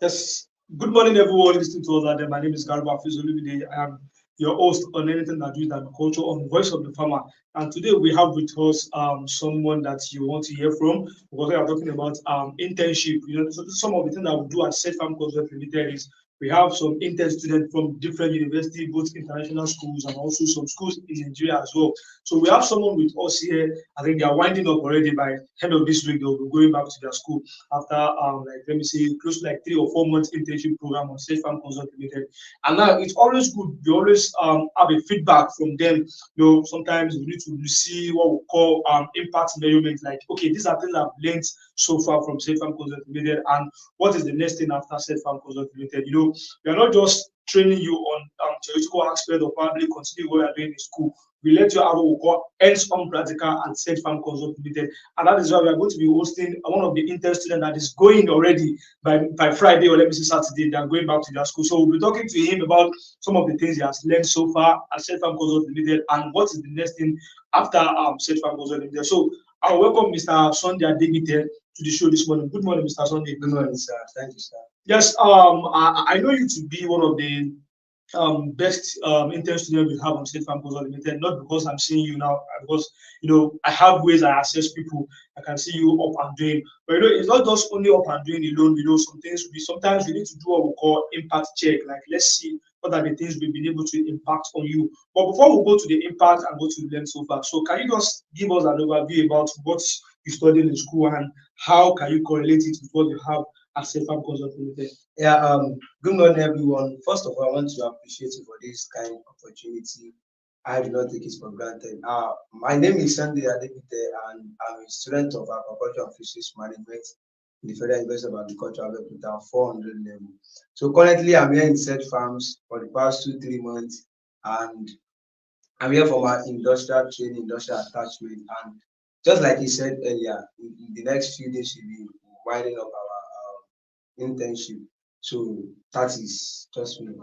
Yes. Good morning, everyone listening to us out there. My name is Garba Fizolumide. I am your host on anything that do with agriculture on Voice of the Farmer. And today we have with us someone that you want to hear from because we are talking about internship. So some of the things that we do at Set Farm Concept Limited is we have some intern students from different universities, both international schools and also some schools in Nigeria as well. So we have someone with us here. I think they are winding up already. By end of this week, they'll be going back to their school after like let me say close to like 3 or 4 months internship program on Safe Farm Consult Limited. And now it's always good. We always have a feedback from them. Sometimes we need to see what we call impact measurement. Like, okay, these are things I've learned so far from Safe Farm Consult Limited, and what is the next thing after Safe Farm Consult Limited? We are not just training you on theoretical aspect or probably continue what you are doing in school. We let you have what we call hands-on practical and Safe Farm Consult Limited. And that is why we are going to be hosting one of the intern students that is going already by Friday, or let me say Saturday. They are going back to their school. So we'll be talking to him about some of the things he has learned so far at Safe Farm Consult Limited and what is the next thing after Safe Farm Consult Limited. So I'll welcome Mr. Sunday ADEGBITE to the show this morning. Good morning, Mr. Sunday. Good morning, sir. Thank you, sir. Yes, I know you to be one of the best intern student we have on State Farm Consult Limited, not because I'm seeing you now, because I have ways I assess people. I can see you up and doing, but it's not just only up and doing alone. Some things we sometimes we need to do what we call impact check. Like, let's see what are the things we've been able to impact on you. But before we go to the impact and what you learned so far, so can you just give us an overview about what you studied in school and how can you correlate it with what you have at State Farm Consult Limited? Yeah, good morning, everyone. First of all, I want to appreciate you for this kind of opportunity. I do not take it for granted. My name is Sunday ADEGBITE, and I'm a student of Agriculture and Fisheries Management in the Federal University of Agriculture, Abeokuta, 400 level. So currently, I'm here in Set Farms for the past 2-3 months, and I'm here for my industrial training, industrial attachment, and just like you said earlier, in the next few days, we'll be winding up our internship. So that is just me.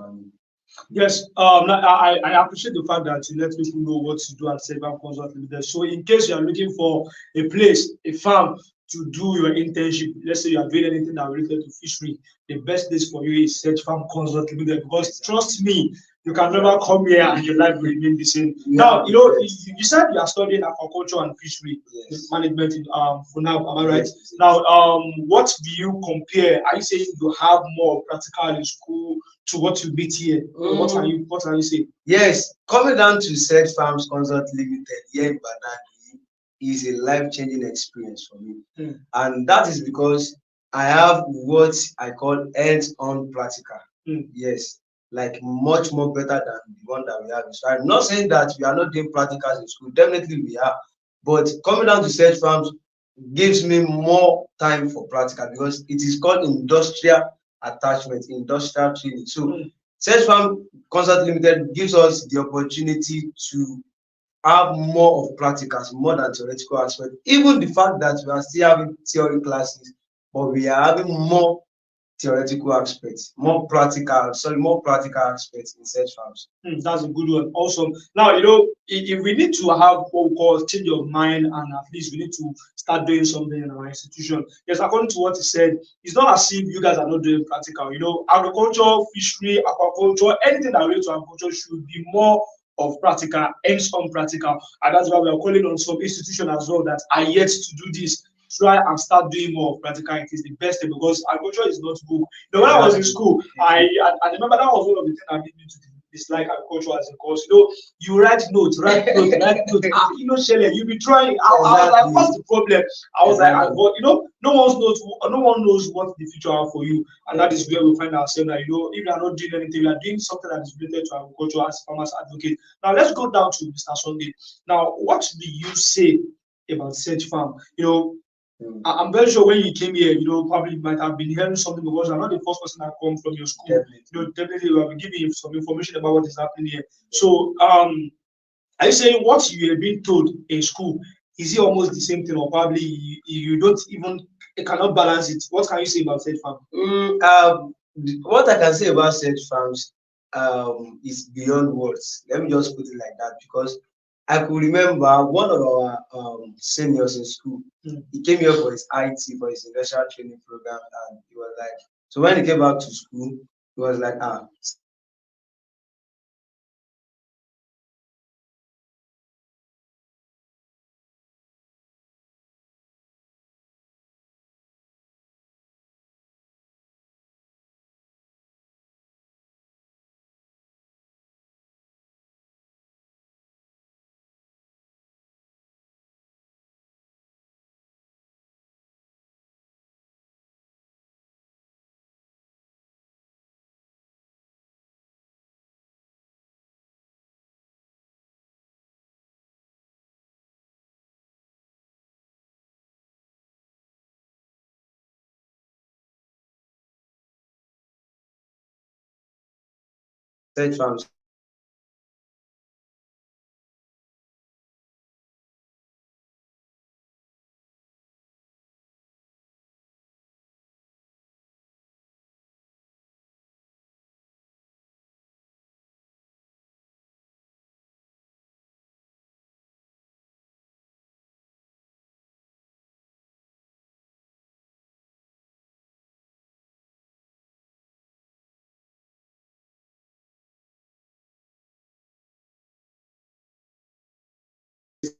Yes, I appreciate the fact that you let people know what to do at Farm Consult Limited. So, in case you are looking for a place, a farm to do your internship, let's say you are doing anything that related to fishery, the best place for you is Search Farm Consult Limited. Because trust me, you can never come here and your life will remain the same. Now, you said you are studying aquaculture and fishery management for now. Am I right? Now, what do you compare? Are you saying you have more practical in school to what you meet here? What are you saying? Yes, coming down to Set Farms Consult Limited here in BADAGRY is a life-changing experience for me. And that is because I have what I call hands-on practical. Yes, like much more better than the one that we have. So I'm not saying that we are not doing practicals in school. Definitely we are. But coming down to Set Farms gives me more time for practical because it is called industrial attachment, industrial training. So Set Farm Consult Limited gives us the opportunity to have more of practicals, more than theoretical aspect. Even the fact that we are still having theory classes, but we are having more theoretical aspects, more practical aspects in Set Farms. That's a good one. Awesome. Now, if we need to have what we call change of mind, and at least we need to start doing something in our institution. Yes, according to what he said, it's not as if you guys are not doing practical. Agriculture, fishery, aquaculture, anything that relates to agriculture should be more of practical, hands-on practical. And that's why we are calling on some institutions as well that are yet to do this. Try and start doing more of practical. It is the best thing because agriculture is not book. When I was in school, I remember that was one of the things that made me to dislike agriculture as a course. You write notes. Shelley, you be trying. I was like, what's the problem? I was like, no one knows what the future have for you, and that is where we find ourselves. That if you are not doing anything, you are doing something that is related to agriculture as farmers advocate. Now let's go down to Mr. Sunday. Now, what do you say about Search Farm? I'm very sure when you came here, probably might have been hearing something because you're not the first person that come from your school. Definitely we will give you some information about what is happening here. So, are you saying what you have been told in school is it almost the same thing, or probably you don't even cannot balance it? What can you say about Search Farm? What I can say about Search Farms is beyond words. Let me just put it like that because I could remember one of our seniors in school. He came here for his IT, for his industrial training program, and he was like, So when he came back to school, he was like, search farms.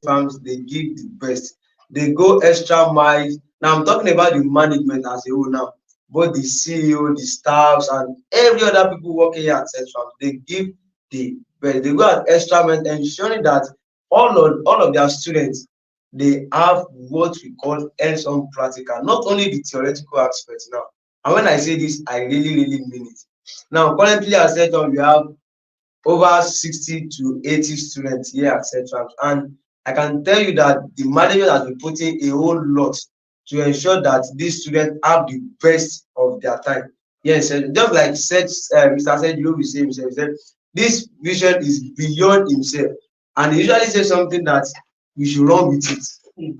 Farms, they give the best. They go extra mile. Now I'm talking about the management as a whole now. Both the CEO, the staffs, and every other people working here at Search Farms, they give the best. They go at extra mile, ensuring that all of their students, they have what we call hands-on practical, not only the theoretical aspects now. And when I say this, I really, really mean it. Now, currently at Search Farms, we have over 60 to 80 students here at Central, and I can tell you that the management has been putting a whole lot to ensure that these students have the best of their time. Yes, just like said, Mr. Said, you will say himself, he said, this vision is beyond himself, and he usually says something that we should run with it,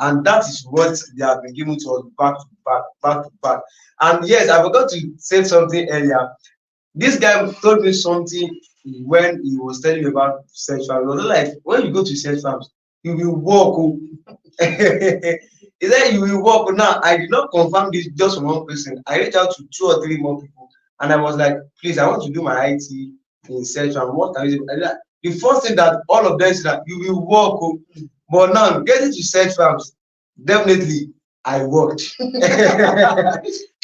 and that is what they have been given to us back to back, back to back. And yes, I forgot to say something earlier. This guy told me something when he was telling me about search farms. It was like, when you go to search farms, you will walk. He said you will walk. Now, I did not confirm this just from one person. I reached out to 2 or 3 more people, and I was like, please, I want to do my IT in search farms. What can you do? The first thing that all of them said that you will walk. But now, getting to search farms, definitely I worked.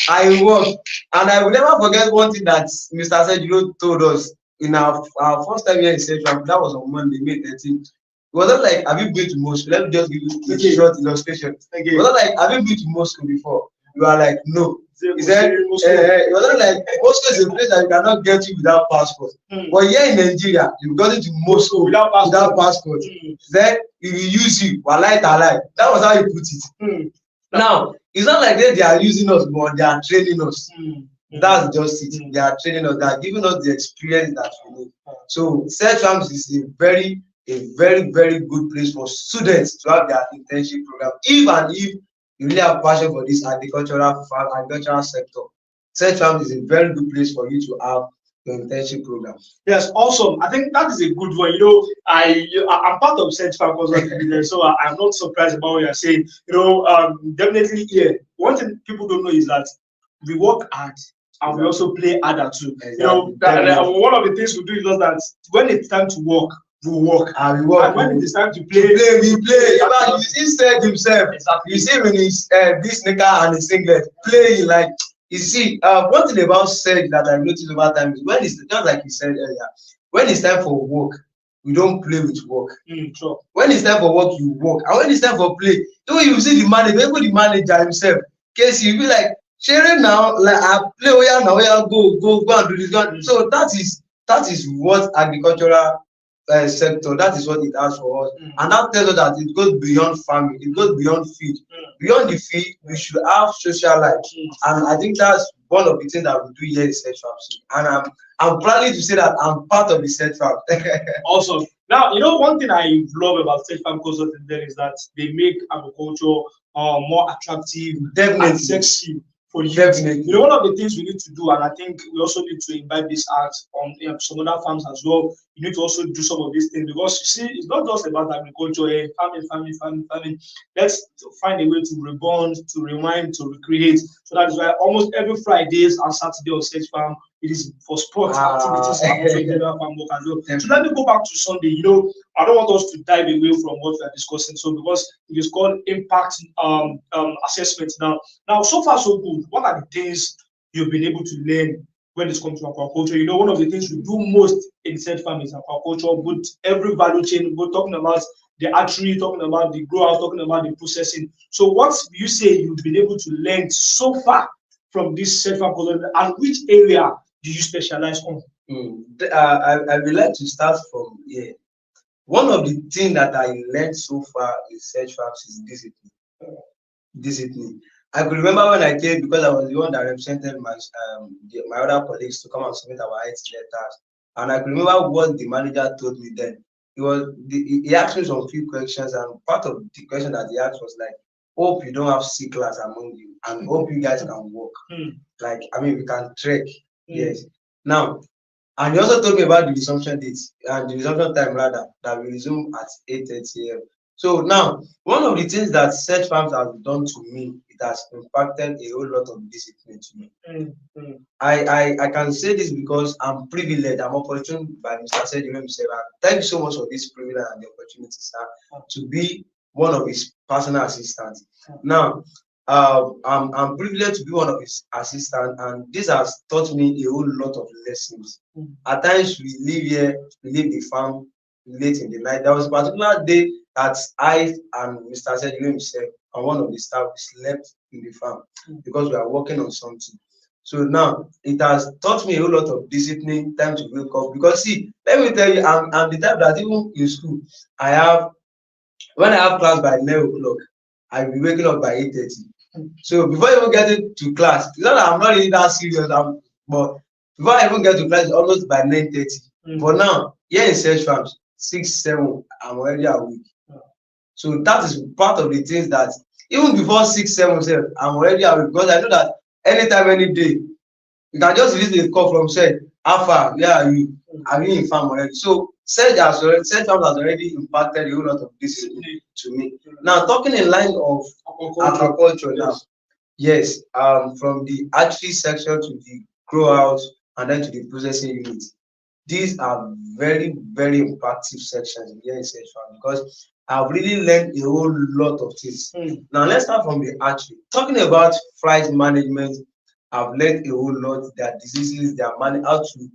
I worked. And I will never forget one thing that Mr. Sergio told us in our first time here in Central. That was on Monday, May 13th. It wasn't like, have you been to Moscow? Let me just give you a short illustration. It wasn't like, have you been to Moscow before? You are like, no. He said, it wasn't like, Moscow is a place that you cannot get to without passport. But here in Nigeria, you got into Moscow without passport. Then he will use you. Walai talai. That was how he put it. Now, it's not like they are using us, but they are training us. That's just it. They are training us. They are giving us the experience that we need. So, Search Farms is a very, very good place for students to have their internship program. If you really have passion for this agricultural sector, Search Farms is a very good place for you to have your internship program. Yes, awesome. I think that is a good one. I'm part of Search Farms, so I'm not surprised about what you're saying. Definitely here. One thing people don't know is that we work hard and we also play harder too. Exactly. One of the things we do is that when it's time to work, we work. And when it is time to play, we play. He said himself. Exactly. You see when he's this sneaker and his singlet playing like. You see, one thing about Serge that I've noticed over time is when it's just like you said earlier, when it's time for work, we don't play with work. Sure. When it's time for work, you work, and when it's time for play, you see the manager, even the manager himself, case you be like, sharing now, like I play, now, go and do this. So that is what agricultural sector, that is what it has for us, and that tells us that it goes beyond farming, it goes beyond feed. Beyond the feed, we should have social life, and I think that's one of the things that we do here in Search Farms. And I'm proud to say that I'm part of the Search Farms. Awesome. Now, one thing I love about Search Farm Consulting is that they make agriculture more attractive, definitely, and sexy for you. Definitely. You know, one of the things we need to do, and I think we also need to imbibe this art on some other farms as well. You need to also do some of these things because you see, it's not just about agriculture, farming. Let's find a way to rebond, to rewind, to recreate. So that is why almost every Fridays and Saturday on Search Farm, it is for sports activities and also general farm work as well. So let me go back to Sunday. You know, I don't want us to dive away from what we are discussing. So because it is called impact assessment now. Now, so far so good. What are the things you've been able to learn when it comes to aquaculture? You know, one of the things we do most in Search Farm is aquaculture, but every value chain, we're talking about the archery, talking about the grow out, talking about the processing. So what do you say you've been able to learn so far from this Search Farm project, and which area do you specialize on? I would like to start from here. One of the things that I learned so far in Search Farms is discipline. Discipline. I could remember when I came, because I was the one that represented my other colleagues to come and submit our IT letters, and I could remember what the manager told me then. He asked me some few questions, and part of the question that he asked was like, "Hope you don't have C class among you, and hope you guys can work. Like, I mean, we can trek." Yes. Now, and he also told me about the resumption date and the resumption time rather, that we resume at 8:30 a.m. So now, one of the things that Search Farms has done to me, it has impacted a whole lot of discipline to me. I can say this because I'm privileged, I'm opportune by Mr. Sergio himself. Thank you so much for this privilege and the opportunity, sir, to be one of his personal assistants. Now, I'm privileged to be one of his assistants, and this has taught me a whole lot of lessons. At times, we leave the farm late in the night. There was a particular day that I and Mr. Sergio himself and one of the staff slept in the farm because we are working on something. So now it has taught me a whole lot of discipline, time to wake up. Because see, let me tell you, I'm the type that even in school, when I have class by 9 o'clock, I'll be waking up by 8:30. So before even getting to class, it's not that I'm not really that serious, but before I even get to class, it's almost by 9:30. But now, here in Search Farms, 6, 7, I'm already awake. So that is part of the things that even before 6, 7, 7, I'm already awake, because I know that anytime, any day, you can just visit a call from Search. How far? Where are you? Are you in farm already? So Search Farms has already impacted a whole lot of discipline to me. Now, talking in line of aquaculture now, yes, from the archery section to the grow out and then to the processing unit. These are very, very impactful sections here in Search Farm, because I've really learned a whole lot of things. Now, let's start from the archery. Talking about flight management, I've learned a whole lot, their diseases, their how to,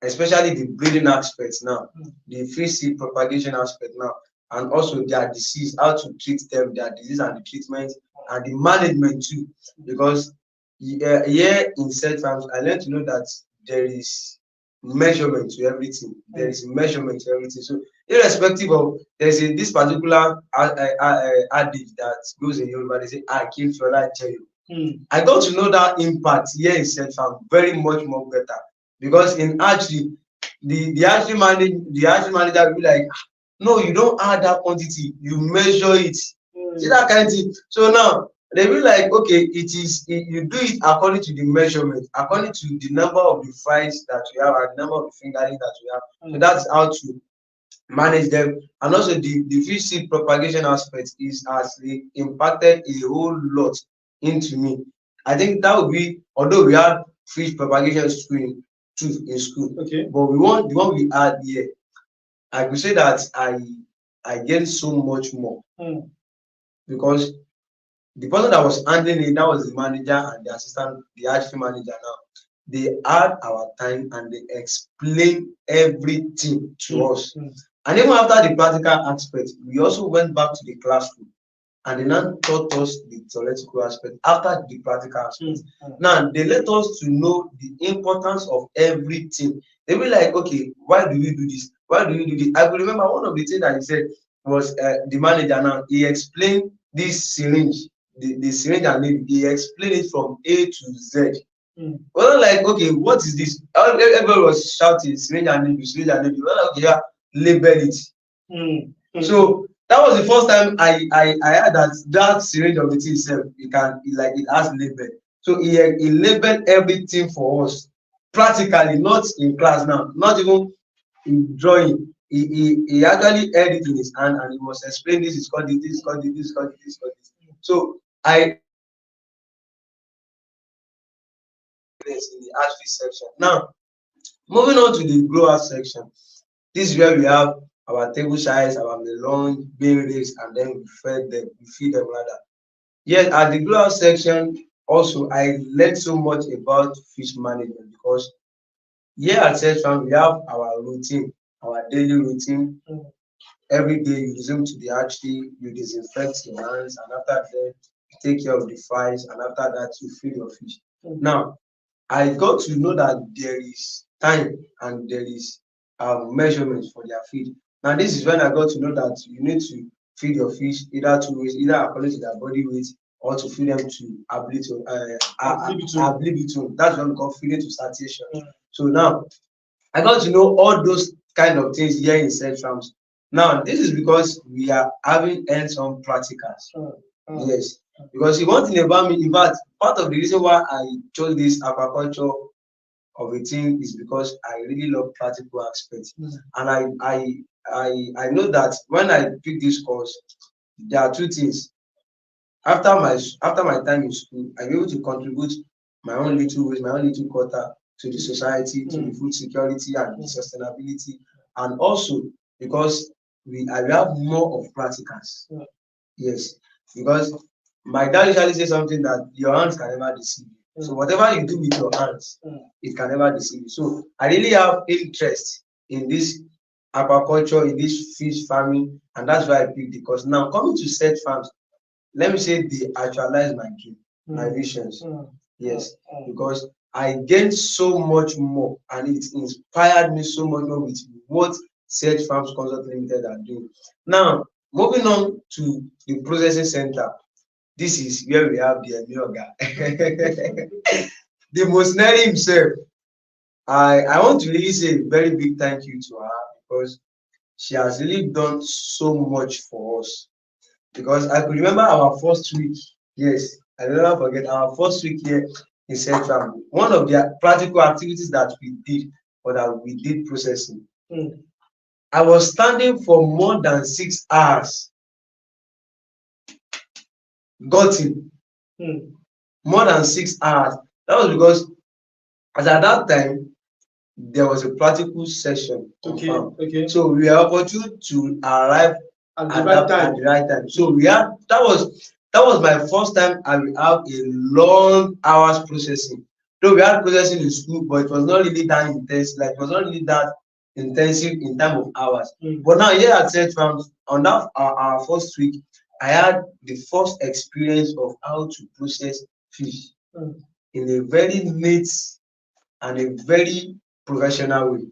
especially the breeding aspects now, the free seed propagation aspect now, and also their disease, how to treat them, their disease and the treatment, and the management too. Because here in Search Farms, I learned to know that there is measurement to everything. There is measurement to everything. So irrespective of, there's this particular adage that goes in Yoruba, they say, "I came for that tell you." I got to know that impact here in Search Farm very much more better, because in archery, the archery manager will be like, "No, you don't add that quantity, you measure it." See that kind of thing. So now they will like, okay, you do it according to the measurement, according to the number of the fries that you have and the number of the fingerling that you have. So that's how to manage them. And also the fish seed propagation aspect has impacted a whole lot into me. I think that would be, although we had fish propagation in school, okay, but the one we had here, I could say that I gained so much more, because the person that was handling it, that was the manager and the assistant, the archery manager now. They had our time and they explained everything to us. And even after the practical aspect, we also went back to the classroom and they now taught us the theoretical aspect after the practical aspect. Now they let us to know the importance of everything. They were like, okay, why do we do this? Why do we do this? I could remember one of the things that he said was the manager now, he explained this syringe, the syringe and needle, he explained it from A to Z. Well, like, okay, what is this? Everybody was shouting syringe and needle, syringe and needle. Well, okay, yeah, label it. So that was the first time I heard that syringe of the thing itself, it has label. So he labeled everything for us practically, not in class now, not even in drawing. He actually held it in his hand and he was explaining this is called this, this is called this, this is called this, this is called this. So in the archery section. Now, moving on to the grower section. This is where we have our table size, our melon, bean raised, and then we feed them rather. Yes, at the grower section, also I learned so much about fish management because here at Search Farm we have our routine, our daily routine. Every day you resume to the hatchery, you disinfect your hands, and after that you take care of the flies, and after that you feed your fish. Now, I got to know that there is time and there is measurements for their feed. Now, this is when I got to know that you need to feed your fish either two ways, either according to their body weight or to feed them to ability. That's what we call feeding to satiation. So now I got to know all those kind of things here in Search Farms. Now, this is because we are having hands-on practicals. Yes, because the one thing about me, in fact, part of the reason why I chose this aquaculture of a thing is because I really love practical aspects. And I know that when I pick this course, there are two things. After my time in school, I'm able to contribute my own little ways, my own little quarter to the society, to the food security and the sustainability, and also because I have more of practicals. Yes, because my dad usually says something that your hands can never deceive you. So whatever you do with your hands, it can never deceive you. So I really have interest in this aquaculture, in this fish farming, and that's why I picked the course. Now coming to Search Farms, let me say they actualize my dream, my visions. Yes, because I gained so much more and it inspired me so much more with what Search Farms Consult Limited are doing. Now, moving on to the processing center, this is where we have the Emioga, the Mosneri himself. I want to really say a very big thank you to her because she has really done so much for us. Because I could remember our first week. Yes, I will never forget our first week here in Central. One of the practical activities that we did, or that we did processing. I was standing for more than 6 hours. Got it. More than 6 hours. That was because, as at that time, there was a practical session. Okay. So we were opportune to arrive at the right time. So we had that was my first time I will have a long hours processing. Though we had processing in school, but it was not really that intense. Like it was not really that intensive in terms of hours. But now here at Search Farms, on that our first week, I had the first experience of how to process fish in a very neat and a very professional way.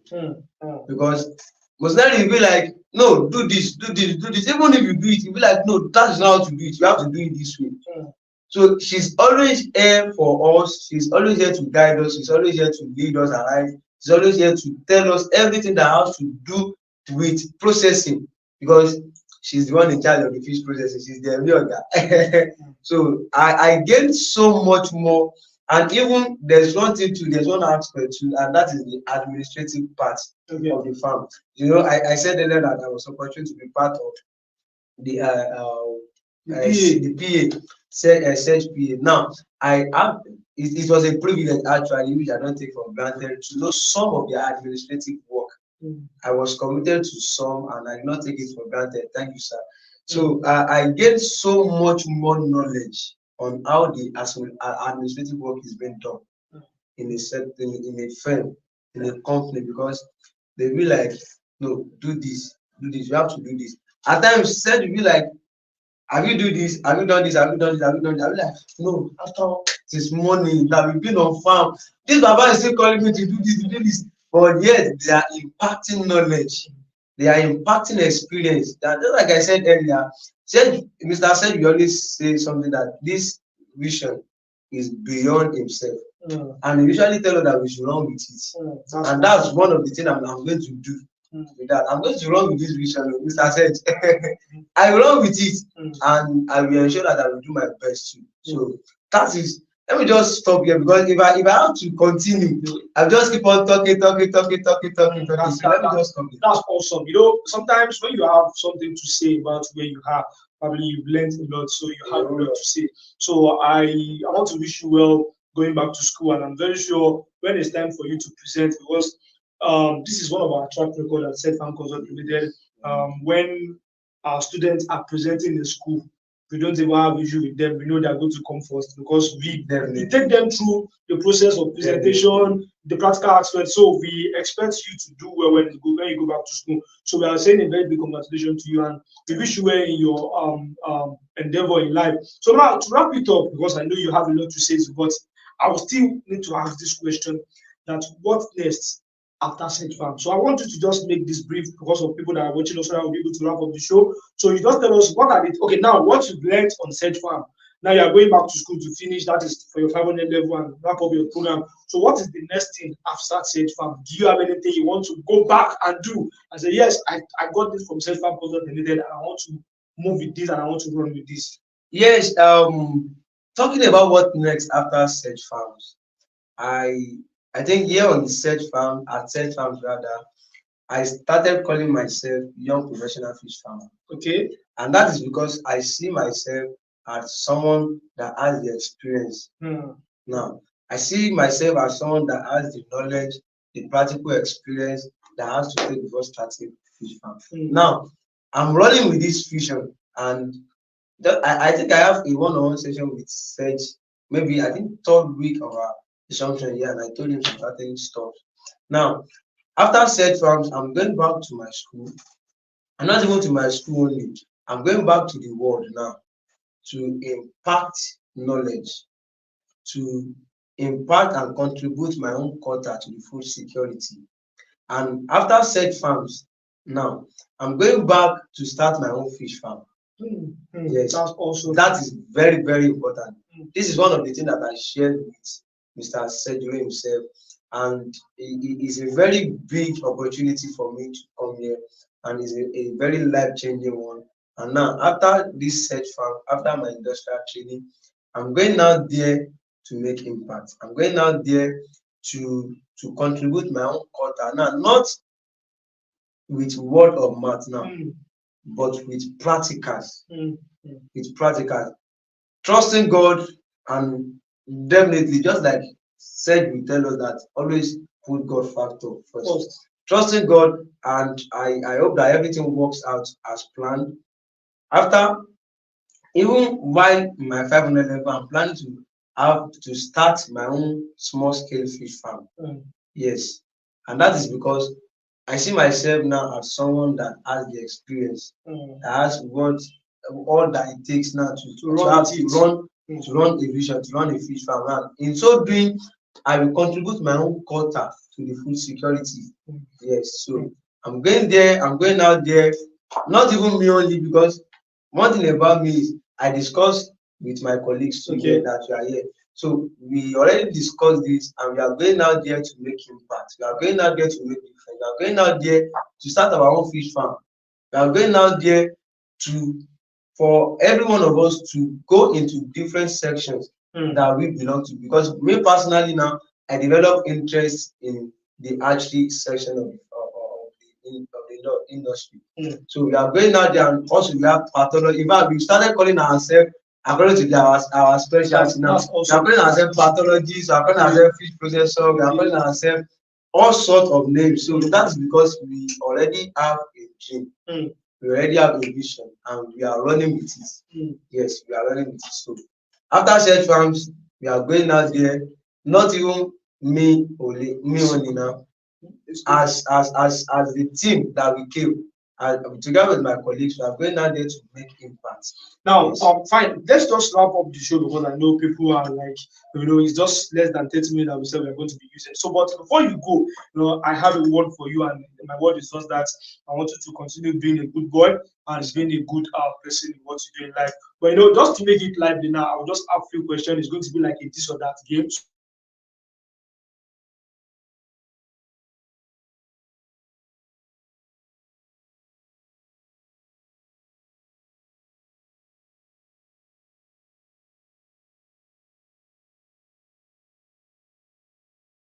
Because most times you be like, no, do this, do this, do this. Even if you do it, you be like, no, that's not how to do it. You have to do it this way. So she's always here for us. She's always here to guide us. She's always here to lead us aright. She's always here to tell us everything that has to do with processing, because she's the one in charge of the fish processing. She's the yoga. So I gained so much more. And even there's one aspect too, and that is the administrative part of the farm. You know, I said earlier that I was opportunity to be part of the PA, Search PA. Now, it was a privilege actually, which I don't take for granted, to know some of the administrative work. I was committed to some, and I did not take it for granted. Thank you, sir. So I gained so much more knowledge on how the administrative work is being done in a firm, in a company, because they be like, no, do this, you have to do this. At times, said you be like, have you do this? Have you done this? Have you done this? Have you done this? I be like, no, after this morning that we've been on farm, this Baba is still calling me to do this, to do this. But yet they are impacting knowledge, they are impacting experience. That, just like I said earlier, Mr. said you always say something that this vision is beyond himself. And he usually tell us that we should run with it. And that's one of the things I'm going to do with that. I'm going to run with this vision, Mr. said. I will run with it, and I will ensure that I will do my best too. So that is let me just stop here because if I have to continue, I'll just keep on talking. So let me just stop here. That's awesome. You know, sometimes when you have something to say about where you are, probably you've learned a lot, so you have a lot to say. So I want to wish you well going back to school, and I'm very sure when it's time for you to present, because this is one of our track record at Set Farm Consult Limited. When our students are presenting in school, we don't even have issue with them. We know they're going to come first because we take them through the process of presentation, the practical aspect. So we expect you to do well when you go back to school. So we are saying a very big congratulations to you, and we wish you well in your endeavor in life. So now to wrap it up, because I know you have a lot to say, but I will still need to ask this question: that what next after Sedge Farm? So I want you to just make this brief because of people that are watching us, so that we'll be able to wrap up the show. So you just tell us what are the okay now what you've learned on Sedge Farm. Now you are going back to school to finish. That is for your 500 level and wrap up your program. So what is the next thing after Sedge Farm? Do you have anything you want to go back and do and say, yes, I got this from Sedge Farm Consult Limited, and I want to move with this and I want to run with this? Yes, talking about what next after Sedge Farms, I I think here on Sedge Farm, at Sedge Farms rather, I started calling myself young professional fish farmer. Okay. And that is because I see myself as someone that has the experience. Now, I see myself as someone that has the knowledge, the practical experience that has to take before starting fish farm. Now, I'm running with this vision, and I think I have a one-on-one session with Sedge, maybe I think third week of our assumption here, and I told him some certain stuff. Now, after Sedge Farms, I'm going back to my school. I'm not even to my school only. I'm going back to the world now to impart knowledge, to impart and contribute my own quota to the food security. And after Sedge Farms, now I'm going back to start my own fish farm. Yes, That's also that is very, very important. This is one of the things that I shared with Mr. Sedgwick himself, and it is a very big opportunity for me to come here, and it's a very life-changing one. And now, after this Sedge Farm, after my industrial training, I'm going out there to make impact. I'm going out there to contribute my own quota. Now, not with word of mouth now, but with practicals. With practicals. Trusting God, and definitely, just like said, we tell us that always put God factor first. Trusting God, and I hope that everything works out as planned. After, even while my 500 level, I'm planning to have to start my own small scale fish farm. Yes, and that is because I see myself now as someone that has the experience, that has what all that it takes now to run a vision, to run a fish farm. And in so doing, I will contribute my own quota to the food security. Yes, so I'm going out there, not even me only, because one thing about me is I discuss with my colleagues together that we are here. So we already discussed this, and we are going out there to make impact. We are going out there to make difference. We are going out there to start our own fish farm. We are going out there for every one of us to go into different sections that we belong to. Because me personally now, I develop interest in the archery section of the industry. So we are going out there, and also we have pathology. In fact, we started calling ourselves, according to our specialty now, we are calling ourselves pathologists, we are calling ourselves fish processor, we are calling ourselves all sorts of names. So that's because we already have a gene. We already have a vision, and we are running with it. Yes, we are running with it. So after Sedge Farms, we are going out there, not even me only now, as the team that we came, together with my colleagues, we are going out there to make impact. Now, fine. Let's just wrap up the show because I know people are like, it's just less than 30 minutes that we said we're going to be using. So, but before you go, I have a word for you, and my word is just that I want you to continue being a good boy and being a good person in what you do in life. But just to make it lively now, I'll just ask a few questions. It's going to be like a this or that game.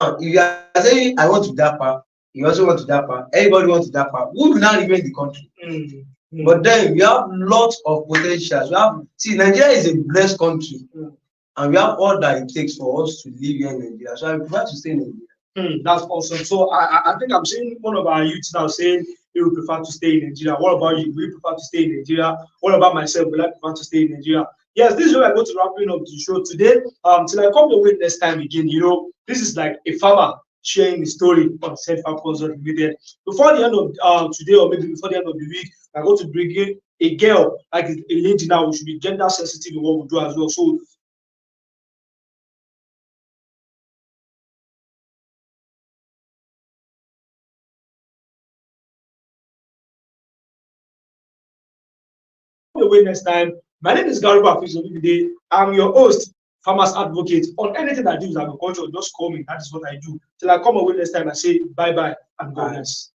If you are saying I want to Dapa, you also want to Dapa, everybody wants to Dapa, who will now remain the country? But then we have lots of potentials. See, Nigeria is a blessed country, and we have all that it takes for us to live here in Nigeria. So I prefer to stay in Nigeria. That's awesome. So I think I'm seeing one of our youths now saying he would prefer to stay in Nigeria. What about you? Will you prefer to stay in Nigeria? What about myself? Will I prefer to stay in Nigeria? Yes, this is where I go to wrapping up the show today. Till I come your way next time again, this is like a farmer sharing the story on Said Farm Consult Limited. Before the end of today, or maybe before the end of the week, I'm going to bring in a girl, like a lady now. We should be gender sensitive in what we do as well. So away next time. My name is Garuba Fizolibide. I'm your host, farmers advocate. On anything I do with agriculture, just call me. That is what I do. Till I come away next time, I say bye bye and God bless.